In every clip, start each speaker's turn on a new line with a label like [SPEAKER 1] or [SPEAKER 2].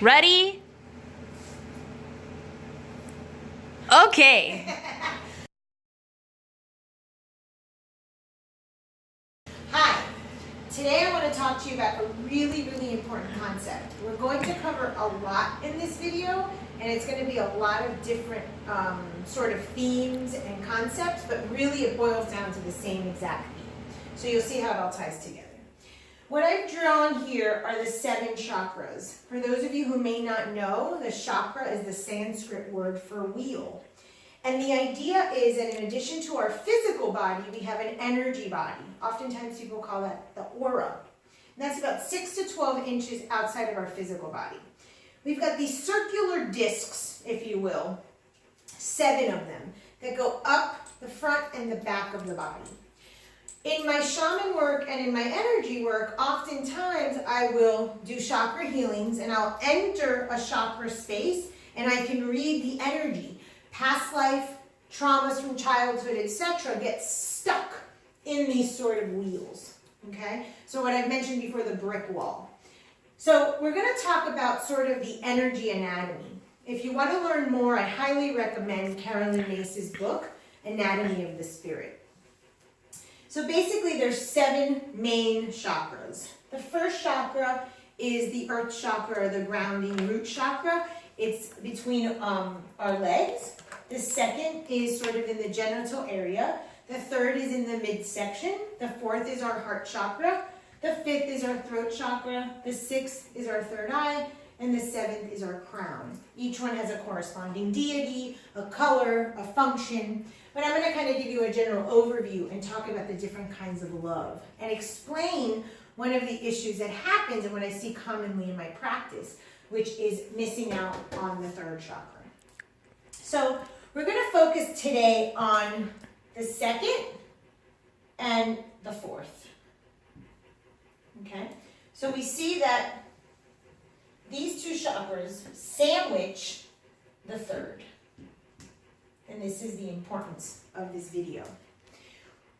[SPEAKER 1] Ready? Okay.
[SPEAKER 2] Hi. Today I want to talk to you about a really important concept. We're going to cover a lot in this video, and it's going to be a lot of different sort of themes and concepts, but really it boils down to the same exact theme. So you'll see how it all ties together. What I've drawn here are the 7 chakras. For those of you who may not know, the chakra is the Sanskrit word for wheel. And the idea is that in addition to our physical body, we have an energy body. Oftentimes people call that the aura. And that's about 6 to 12 inches outside of our physical body. We've got these circular discs, if you will, 7 of them, that go up the front and the back of the body. In my shaman work and in my energy work, oftentimes I will do chakra healings and I'll enter a chakra space and I can read the energy. Past life, traumas from childhood, etc. get stuck in these sort of wheels, okay? So what I've mentioned before, the brick wall. So we're going to talk about sort of the energy anatomy. If you want to learn more, I highly recommend Carolyn Mace's book, Anatomy of the Spirit. So basically there's 7 main chakras. The first chakra is the earth chakra, or the grounding root chakra. It's between our legs. The second is sort of in the genital area. The third is in the midsection. The fourth is our heart chakra. The fifth is our throat chakra. The sixth is our third eye. And the 7th is our crown. Each one has a corresponding deity, a color, a function. But I'm going to kind of give you a general overview and talk about the different kinds of love and explain one of the issues that happens and what I see commonly in my practice, which is missing out on the 3rd chakra. So we're going to focus today on the 2nd and the 4th. Okay? So we see that these 2 chakras sandwich the 3rd. And this is the importance of this video.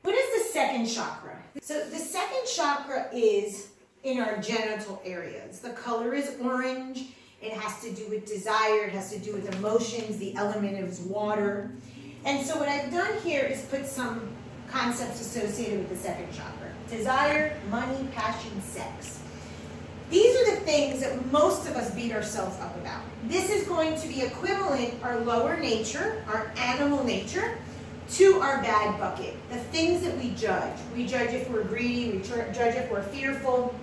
[SPEAKER 2] What is the 2nd chakra? So the 2nd chakra is in our genital areas. The color is orange. It has to do with desire. It has to do with emotions. The element is water. And so what I've done here is put some concepts associated with the 2nd chakra. Desire, money, passion, sex. These are the things that most of us beat ourselves up about. This is going to be equivalent, our lower nature, our animal nature, to our bad bucket. The things that we judge. We judge if we're greedy, we judge if we're fearful,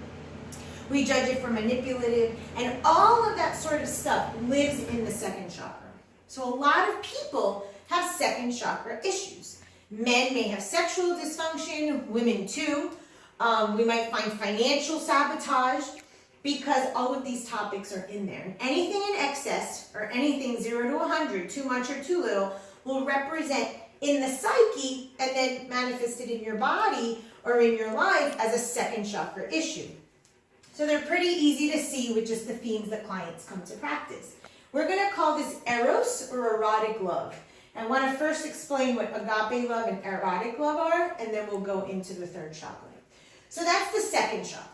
[SPEAKER 2] we judge if we're manipulative, and all of that sort of stuff lives in the 2nd chakra. So a lot of people have 2nd chakra issues. Men may have sexual dysfunction, women too. We might find financial sabotage, because all of these topics are in there. And anything in excess, or anything 0 to 100, too much or too little, will represent in the psyche and then manifested in your body or in your life as a 2nd chakra issue. So they're pretty easy to see with just the themes that clients come to practice. We're going to call this eros, or erotic love. I want to first explain what agape love and erotic love are, and then we'll go into the 3rd chakra. So that's the 2nd chakra.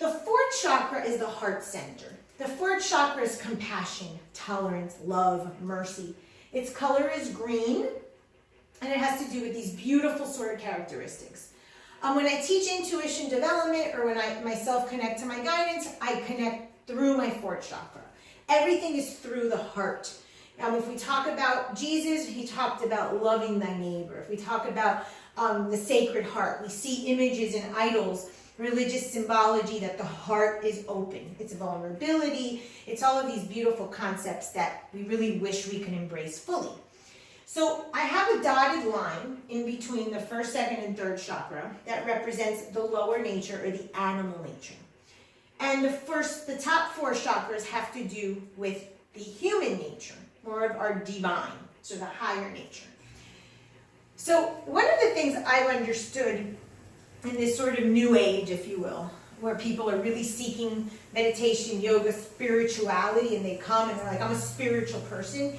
[SPEAKER 2] The 4th chakra is the heart center. The 4th chakra is compassion, tolerance, love, mercy. Its color is green, and it has to do with these beautiful sort of characteristics. When I teach intuition development, or when I myself connect to my guidance, I connect through my 4th chakra. Everything is through the heart. If we talk about Jesus, he talked about loving thy neighbor. If we talk about the Sacred Heart, we see images and idols, religious symbology that the heart is open. It's vulnerability. It's all of these beautiful concepts that we really wish we can embrace fully. So I have a dotted line in between the 1st, 2nd, and 3rd chakra that represents the lower nature, or the animal nature. And the top 4 chakras have to do with the human nature, more of our divine, so the higher nature. So one of the things I've understood in this sort of new age, if you will, where people are really seeking meditation, yoga, spirituality, and they come and they're like, I'm a spiritual person,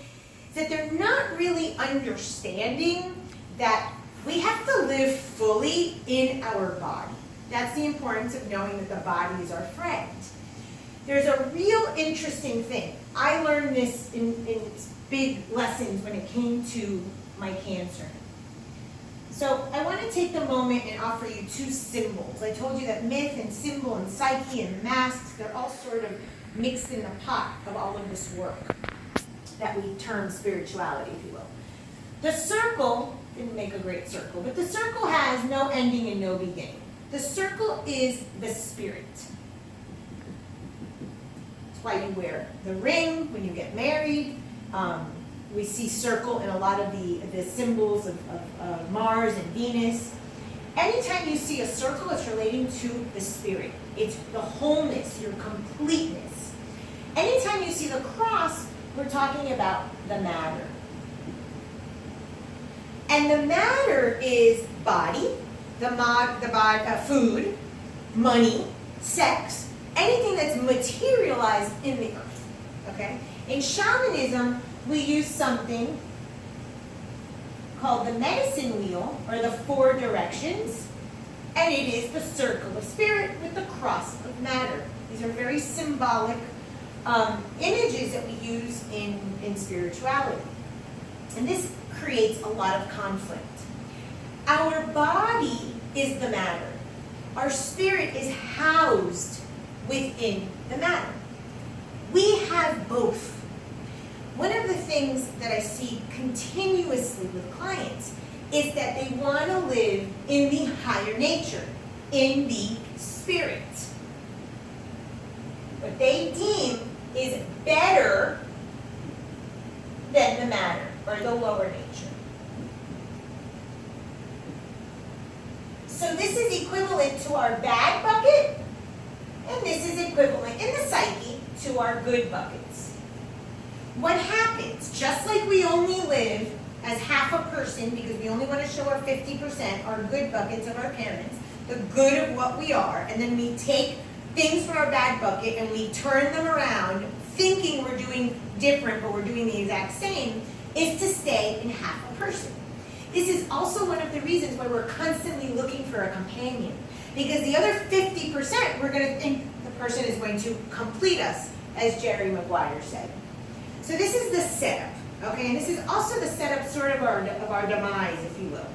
[SPEAKER 2] is that they're not really understanding that we have to live fully in our body. That's the importance of knowing that the body is our friend. there's a real interesting thing. I learned this in big lessons when it came to my cancer. So I want to take the moment and offer you two symbols. I told you that myth and symbol and psyche and masks, they're all sort of mixed in the pot of all of this work that we term spirituality, if you will. The circle, didn't make a great circle, but the circle has no ending and no beginning. The circle is the spirit. That's why you wear the ring when you get married. We see circle in a lot of the symbols of Mars and Venus. Anytime you see a circle, it's relating to the spirit. It's the wholeness, your completeness. Anytime you see the cross, we're talking about the matter. And the matter is body, food, money, sex, anything that's materialized in the earth. Okay? In shamanism, we use something called the medicine wheel, or the four directions, and it is the circle of spirit with the cross of matter. These are very symbolic images that we use in spirituality. And this creates a lot of conflict. Our body is the matter. Our spirit is housed within the matter. We have both. One of the things that I see continuously with clients is that they want to live in the higher nature, in the spirit. What they deem is better than the matter, or the lower nature. So this is equivalent to our bad bucket, and this is equivalent in the psyche to our good buckets. What happens, just like we only live as half a person because we only want to show our 50%, our good buckets of our parents, the good of what we are, and then we take things from our bad bucket and we turn them around thinking we're doing different but we're doing the exact same, is to stay in half a person. This is also one of the reasons why we're constantly looking for a companion, because the other 50% we're going to think the person is going to complete us, as Jerry Maguire said. So this is the setup, okay? And this is also the setup sort of our demise, if you will.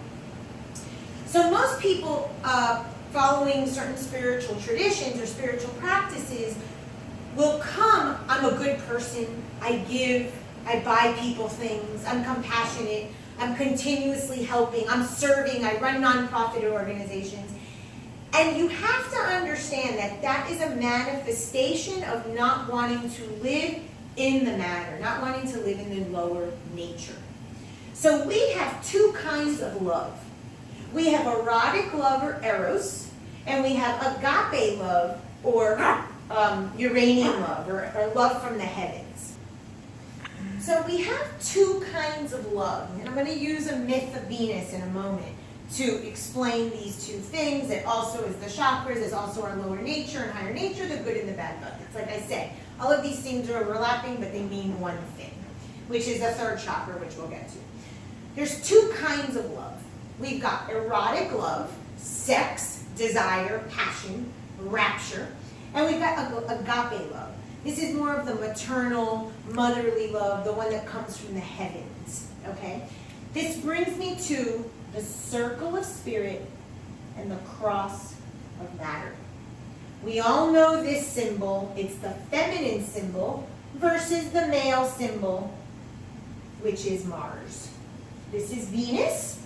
[SPEAKER 2] So most people following certain spiritual traditions or spiritual practices will come, I'm a good person, I give, I buy people things, I'm compassionate, I'm continuously helping, I'm serving, I run nonprofit organizations. And you have to understand that that is a manifestation of not wanting to live in the matter, not wanting to live in the lower nature. So we have two kinds of love. We have erotic love, or eros, and we have agape love, or Uranian love, or love from the heavens. So we have two kinds of love, and I'm going to use a myth of Venus in a moment to explain these two things. It also is the chakras, it's also our lower nature and higher nature, the good and the bad buckets. Like I said, all of these things are overlapping, but they mean one thing, which is the third chakra, which we'll get to. There's two kinds of love. We've got erotic love, sex, desire, passion, rapture, and we've got agape love. This is more of the maternal, motherly love, the one that comes from the heavens, okay? This brings me to the circle of spirit and the cross of matter. We all know this symbol. It's the feminine symbol versus the male symbol, which is Mars. This is Venus.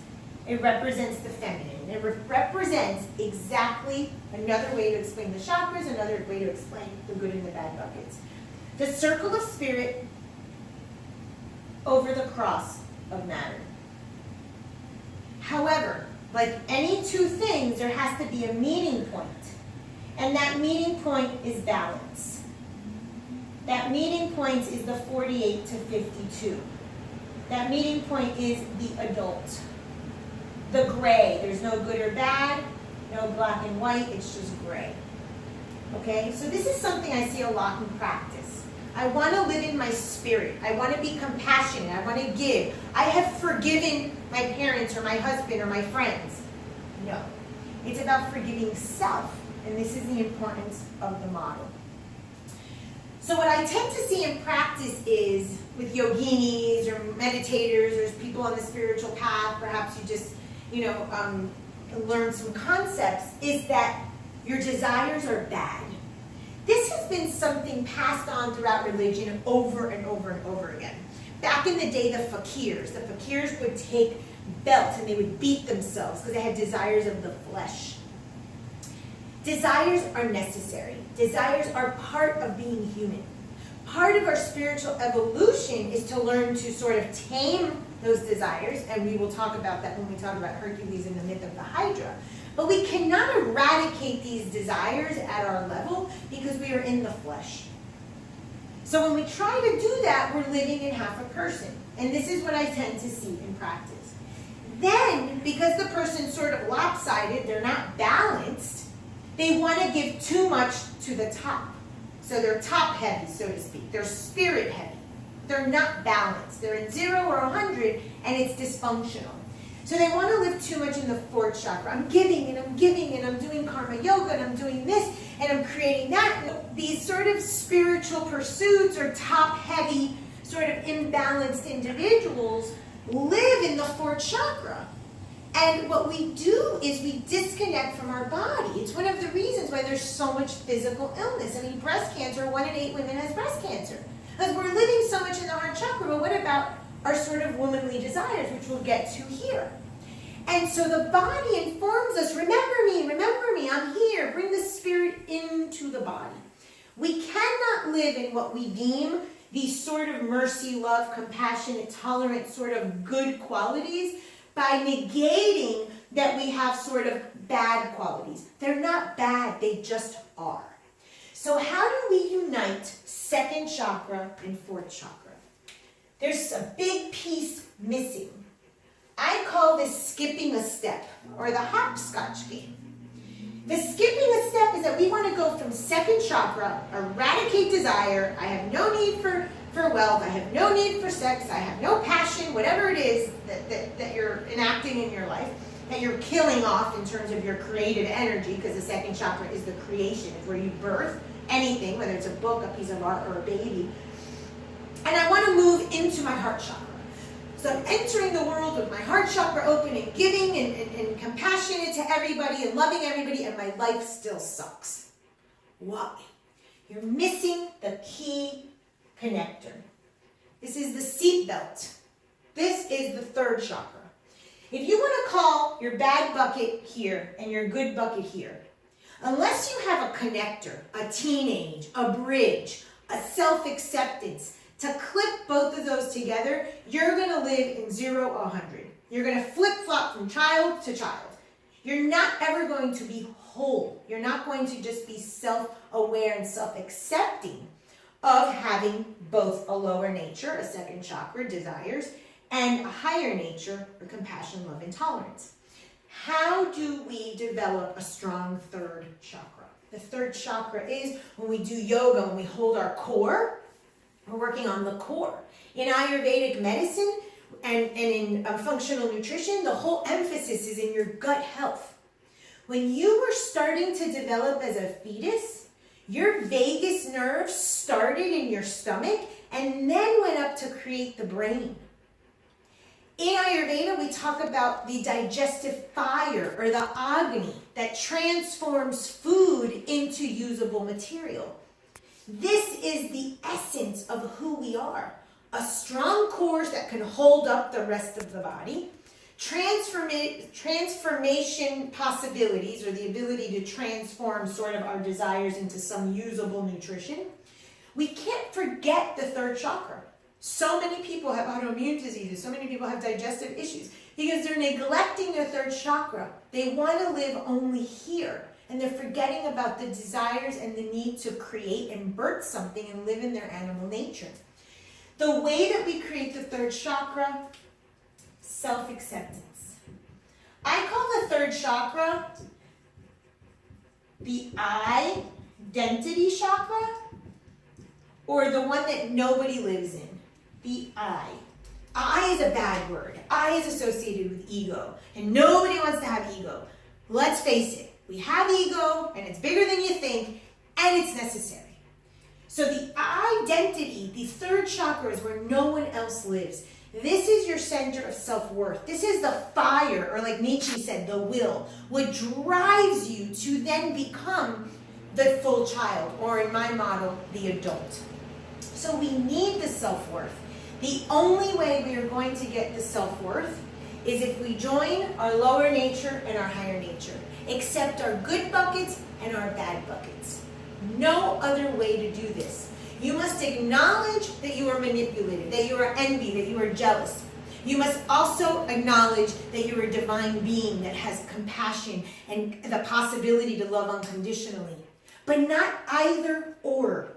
[SPEAKER 2] It represents the feminine. It represents exactly another way to explain the chakras, another way to explain the good and the bad buckets. The circle of spirit over the cross of matter. However, like any two things, there has to be a meeting point. And that meeting point is balance. That meeting point is the 48 to 52. That meeting point is the adult. The gray. There's no good or bad, no black and white, it's just gray. Okay? So this is something I see a lot in practice. I want to live in my spirit. I want to be compassionate. I want to give. I have forgiven my parents or my husband or my friends. No. It's about forgiving self. And this is the importance of the model. So what I tend to see in practice is with yoginis or meditators or people on the spiritual path, perhaps you just, learn some concepts, is that your desires are bad. This has been something passed on throughout religion over and over and over again. Back in the day, the fakirs would take belts and they would beat themselves because they had desires of the flesh. Desires are necessary. Desires are part of being human. Part of our spiritual evolution is to learn to sort of tame those desires, and we will talk about that when we talk about Hercules and the myth of the Hydra. But we cannot eradicate these desires at our level because we are in the flesh. So when we try to do that, we're living in half a person. And this is what I tend to see in practice. Then, because the person's sort of lopsided, they're not balanced, they want to give too much to the top. So they're top heavy, so to speak. They're spirit heavy. They're not balanced. They're in 0 or 100, and it's dysfunctional. So they want to live too much in the 4th chakra. I'm giving, and I'm giving, and I'm doing karma yoga, and I'm doing this, and I'm creating that. And these sort of spiritual pursuits or top-heavy, sort of imbalanced individuals live in the 4th chakra. And what we do is we disconnect from our body. It's one of the reasons why there's so much physical illness. I mean, breast cancer, 1 in 8 women has breast cancer. Because we're living so much in the heart chakra, but what about our sort of womanly desires, which we'll get to here? And so the body informs us, remember me, I'm here. Bring the spirit into the body. We cannot live in what we deem these sort of mercy, love, compassionate, tolerant, sort of good qualities by negating that we have sort of bad qualities. They're not bad, they just are. So how do we unite 2nd chakra and 4th chakra? There's a big piece missing. I call this skipping a step, or the hopscotch game. The skipping a step is that we want to go from 2nd chakra, eradicate desire, I have no need for wealth, I have no need for sex, I have no passion, whatever it is that you're enacting in your life, that you're killing off in terms of your creative energy, because the 2nd chakra is the creation, it's where you birth anything, whether it's a book, a piece of art, or a baby. And I want to move into my heart chakra. So I'm entering the world with my heart chakra open and giving and compassionate to everybody and loving everybody, and my life still sucks. Why? You're missing the key connector. This is the seat belt. This is the 3rd chakra. If you want to call your bad bucket here and your good bucket here, unless you have a connector, a teenage, a bridge, a self-acceptance, to clip both of those together, you're going to live in 0 or 100. You're going to flip-flop from child to child. You're not ever going to be whole. You're not going to just be self-aware and self-accepting of having both a lower nature, a 2nd chakra, desires, and a higher nature, or compassion, love, and tolerance. How do we develop a strong 3rd chakra? The 3rd chakra is when we do yoga, when we hold our core, we're working on the core. In Ayurvedic medicine and in functional nutrition, the whole emphasis is in your gut health. When you were starting to develop as a fetus, your vagus nerve started in your stomach and then went up to create the brain. In Ayurveda, we talk about the digestive fire, or the Agni, that transforms food into usable material. This is the essence of who we are. A strong core that can hold up the rest of the body. Transformation possibilities, or the ability to transform sort of our desires into some usable nutrition. We can't forget the 3rd chakra. So many people have autoimmune diseases. So many people have digestive issues because they're neglecting their 3rd chakra. They want to live only here. And they're forgetting about the desires and the need to create and birth something and live in their animal nature. The way that we create the 3rd chakra, self-acceptance. I call the 3rd chakra the identity chakra, or the one that nobody lives in, the I. I is a bad word. I is associated with ego, and nobody wants to have ego. Let's face it. We have ego, and it's bigger than you think, and it's necessary. So the identity, the third chakra, is where no one else lives. This is your center of self-worth. This is the fire, or like Nietzsche said, the will, what drives you to then become the full child, or in my model, the adult. So we need the self-worth. The only way we are going to get the self-worth is if we join our lower nature and our higher nature, accept our good buckets and our bad buckets. No other way to do this. You must acknowledge that you are manipulated, that you are envy, that you are jealous. You must also acknowledge that you're a divine being that has compassion and the possibility to love unconditionally. But not either or.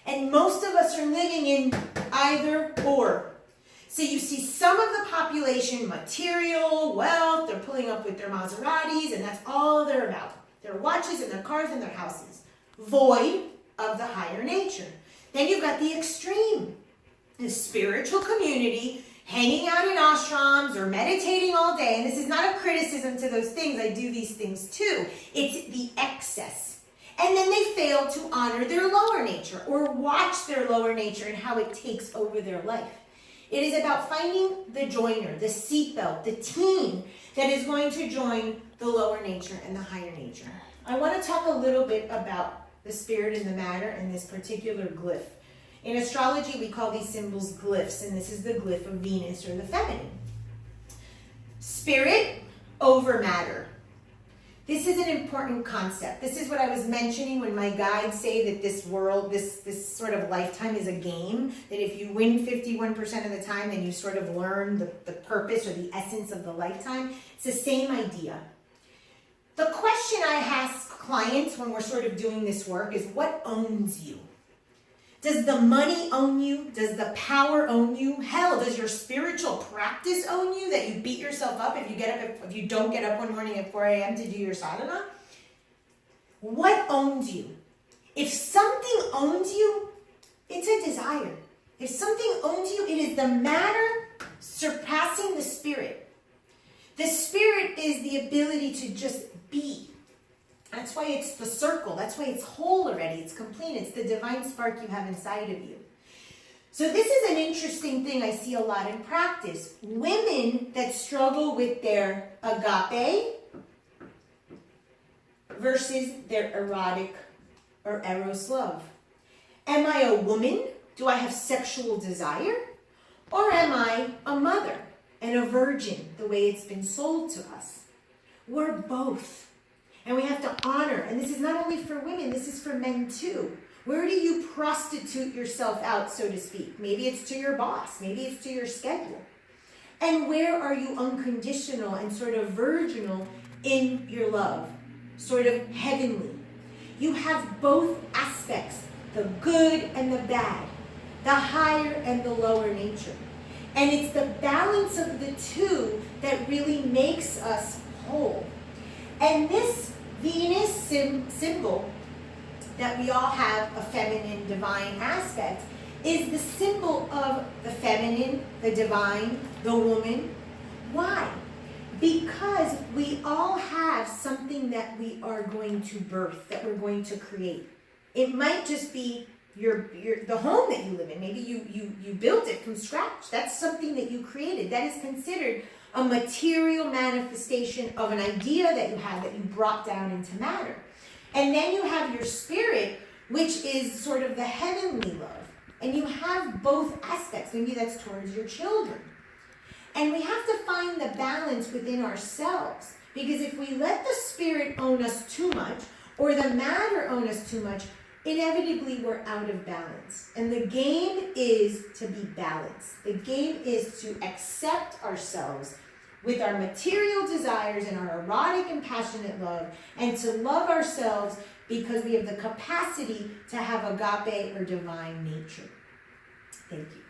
[SPEAKER 2] And most of us are living in either or. So you see some of the population, material, wealth, they're pulling up with their Maseratis, and that's all they're about. Their watches and their cars and their houses. Void of the higher nature. Then you've got the extreme. The spiritual community, hanging out in ashrams or meditating all day. And this is not a criticism to those things. I do these things too. It's the excess. And then they fail to honor their lower nature or watch their lower nature and how it takes over their life. It is about finding the joiner, the seatbelt, the team that is going to join the lower nature and the higher nature. I want to talk a little bit about the spirit and the matter and this particular glyph. In astrology, we call these symbols glyphs, and this is the glyph of Venus, or the feminine. Spirit over matter. This is an important concept. This is what I was mentioning when my guides say that this world, this sort of lifetime is a game, that if you win 51% of the time, then you sort of learn the purpose or the essence of the lifetime. It's the same idea. The question I ask clients when we're sort of doing this work is, what owns you? Does the money own you? Does the power own you? Hell, does your spiritual practice own you, that you beat yourself up if you don't get up one morning at 4 a.m. to do your sadhana? What owns you? If something owns you, it's a desire. If something owns you, it is the matter surpassing the spirit. The spirit is the ability to just be. That's why it's the circle. That's why it's whole already. It's complete. It's the divine spark you have inside of you. So this is an interesting thing I see a lot in practice. Women that struggle with their agape versus their erotic or eros love. Am I a woman? Do I have sexual desire? Or am I a mother and a virgin, the way it's been sold to us? We're both. And we have to honor, and this is not only for women, this is for men too. Where do you prostitute yourself out, so to speak? Maybe it's to your boss, maybe it's to your schedule. And where are you unconditional and sort of virginal in your love? Sort of heavenly. You have both aspects, the good and the bad, the higher and the lower nature. And it's the balance of the two that really makes us whole. And this Venus symbol that we all have, a feminine, divine aspect, is the symbol of the feminine, the divine, the woman. Why? Because we all have something that we are going to birth, that we're going to create. It might just be the home that you live in. Maybe you built it from scratch. That's something that you created. That is considered a material manifestation of an idea that you had that you brought down into matter. And then you have your spirit, which is sort of the heavenly love. And you have both aspects. Maybe that's towards your children. And we have to find the balance within ourselves. Because if we let the spirit own us too much, or the matter own us too much, inevitably we're out of balance. And the game is to be balanced. The game is to accept ourselves with our material desires and our erotic and passionate love, and to love ourselves because we have the capacity to have agape or divine nature. Thank you.